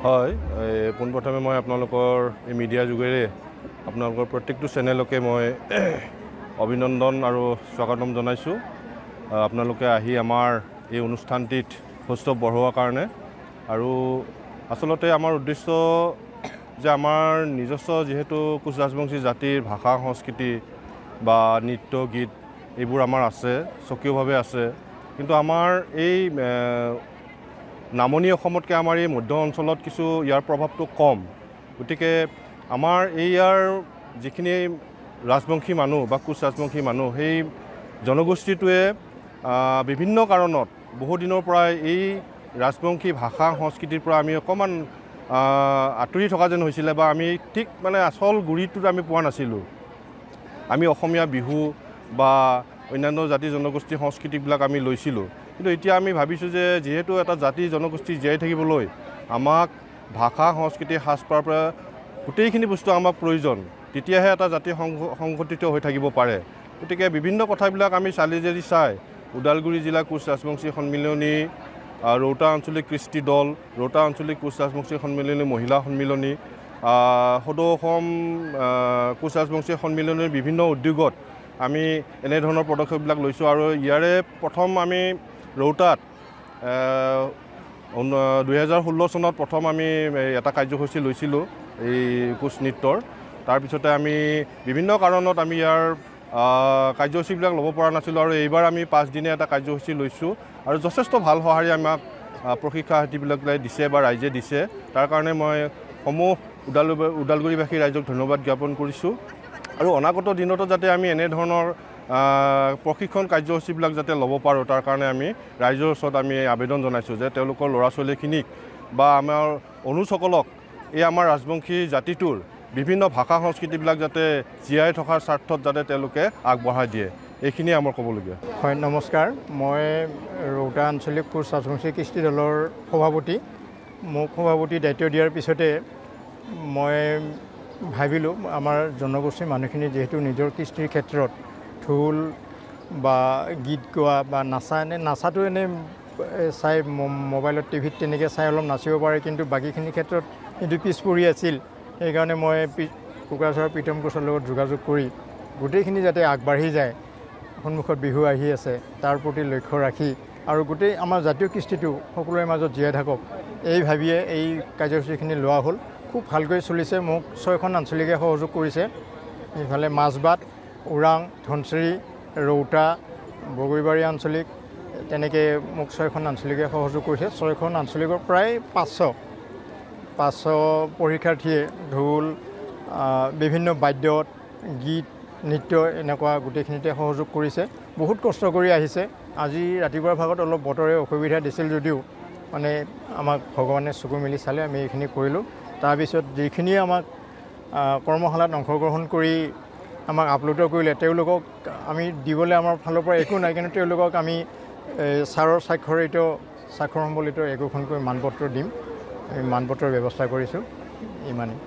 হয়, পোনপ্ৰথমে মই আপোনালোকৰ এই মিডিয়া যোগেৰে আপোনালোকৰ প্ৰত্যেকটো চেনেলকে মই অভিনন্দন আৰু স্বাগতম জনাইছোঁ। আপোনালোকে আহি আমাৰ এই অনুষ্ঠানটিত হোষ্ট বঢ়োৱাৰ কাৰণে। আৰু আচলতে আমাৰ উদ্দেশ্য যে আমাৰ নিজস্ব যিহেতু কোচ ৰাজবংশী জাতিৰ ভাষা সংস্কৃতি বা নৃত্য গীত এইবোৰ আমাৰ আছে, স্বকীয়ভাৱে আছে। কিন্তু আমাৰ এই নামনি অসমতকৈ আমাৰ এই মধ্য অঞ্চলত কিছু ইয়াৰ প্ৰভাৱটো কম। গতিকে আমাৰ ইয়াৰ যিখিনি ৰাজবংশী মানুহ বা কোচ ৰাজবংশী মানুহ, সেই জনগোষ্ঠীটোৱে বিভিন্ন কাৰণত বহুদিনৰ পৰাই এই ৰাজবংশী ভাষা সংস্কৃতিৰ পৰা আমি অকণমান আঁতৰি থকা যেন হৈছিলে, বা আমি ঠিক মানে আচল গুৰিটোত আমি পোৱা নাছিলোঁ। আমি অসমীয়া বিহু বা অন্যান্য জাতি জনগোষ্ঠীৰ সংস্কৃতিবিলাক আমি লৈছিলোঁ। কিন্তু এতিয়া আমি ভাবিছোঁ যে যিহেতু এটা জাতি জনগোষ্ঠী জীয়াই থাকিবলৈ আমাক ভাষা সংস্কৃতি সাজপাৰৰ পৰা গোটেইখিনি বস্তু আমাক প্ৰয়োজন, তেতিয়াহে এটা জাতি সংগঠিত হৈ থাকিব পাৰে। গতিকে বিভিন্ন কথাবিলাক আমি চালি জাৰি চাই ওদালগুৰি জিলা কোচ ৰাজবংশী সন্মিলনী, ৰৌতা আঞ্চলিক কৃষ্টি দল, ৰৌতা আঞ্চলিক কোচ ৰাজবংশী সন্মিলনী মহিলা সন্মিলনী, সদৌ অসম কোচ ৰাজবংশী সন্মিলনীৰ বিভিন্ন উদ্যোগত আমি এনেধৰণৰ পদক্ষেপবিলাক লৈছোঁ। আৰু ইয়াৰে প্ৰথম আমি ৰৌতাত 2016 চনত প্ৰথম আমি এটা কাৰ্যসূচী লৈছিলোঁ এই কোচ নৃত্যৰ। তাৰপিছতে আমি বিভিন্ন কাৰণত আমি ইয়াৰ কাৰ্যসূচীবিলাক ল'ব পৰা নাছিলোঁ, আৰু এইবাৰ আমি 5 দিনীয়া এটা কাৰ্যসূচী লৈছোঁ। আৰু যথেষ্ট ভাল সঁহাৰি আমাক প্ৰশিক্ষাৰ্থীবিলাকে দিছে বা ৰাইজে দিছে। তাৰ কাৰণে মই সমূহ ওদালগুৰিবাসী ৰাইজক ধন্যবাদ জ্ঞাপন কৰিছোঁ। আৰু অনাগত দিনতো যাতে আমি এনেধৰণৰ প্ৰশিক্ষণ কাৰ্যসূচীবিলাক যাতে ল'ব পাৰোঁ, তাৰ কাৰণে আমি ৰাইজৰ ওচৰত আমি আবেদন জনাইছোঁ যে তেওঁলোকৰ ল'ৰা ছোৱালীখিনিক বা আমাৰ অনুজসকলক এই আমাৰ ৰাজবংশী জাতিটোৰ বিভিন্ন ভাষা সংস্কৃতিবিলাক যাতে জীয়াই থকাৰ স্বাৰ্থত যাতে তেওঁলোকে আগবঢ়াই দিয়ে, এইখিনিয়ে আমাৰ ক'বলগীয়া। হয়, নমস্কাৰ। মই ৰৌতা আঞ্চলিক কোচ ৰাজবংশী কৃষ্টি দলৰ সভাপতি। মোক সভাপতি দায়িত্ব দিয়াৰ পিছতে মই ভাবিলোঁ আমাৰ জনগোষ্ঠীৰ মানুহখিনি যিহেতু নিজৰ কৃষ্টিৰ ক্ষেত্ৰত ঢোল বা গীত গোৱা বা নাচাটো এনেই চাই মোবাইলত টিভিত তেনেকৈ চাই অলপ নাচিব পাৰে, কিন্তু বাকীখিনি ক্ষেত্ৰত কিন্তু পিছ পৰি আছিল। সেইকাৰণে মই কোকৰাঝাৰৰ প্ৰীতম কোচৰ লগত যোগাযোগ কৰি গোটেইখিনি যাতে আগবাঢ়ি যায়, সন্মুখত বিহু আহি আছে তাৰ প্ৰতি লক্ষ্য ৰাখি আৰু গোটেই আমাৰ জাতীয় কৃষ্টিটো সকলোৰে মাজত জীয়াই থাকক, এই ভাবিয়ে এই কাৰ্যসূচীখিনি লোৱা হ'ল। খুব ভালকৈ চলিছে। মোক 6খন আঞ্চলিকে সহযোগ কৰিছে। ইফালে মাজবাট, ওৰাং, ধনচিৰি, ৰৌতা, বগৰীবাৰী আঞ্চলিক, তেনেকৈ মোক 6খন আঞ্চলিকে সহযোগ কৰিছে। 6খন আঞ্চলিকৰ প্ৰায় 500 পৰীক্ষাৰ্থীয়ে ঢোল, বিভিন্ন বাদ্যত, গীত, নৃত্য এনেকুৱা গোটেইখিনিতে সহযোগ কৰিছে। বহুত কষ্ট কৰি আহিছে। আজি ৰাতিপুৱাৰ ভাগত অলপ বতৰে অসুবিধা দিছিল যদিও মানে আমাক ভগৱানে চকু মেলি চালে, আমি এইখিনি কৰিলোঁ। তাৰপিছত যিখিনিয়ে আমাক কৰ্মশালাত অংশগ্ৰহণ কৰি আমাক আপ্লুত কৰিলে, তেওঁলোকক আমি দিবলৈ আমাৰ ফালৰ পৰা একো নাই, কিন্তু তেওঁলোকক আমি ছাৰৰ স্বাক্ষৰ সম্বলিত একোখনকৈ মানপত্ৰ দিম। আমি মানপত্ৰৰ ব্যৱস্থা কৰিছোঁ। ইমানেই।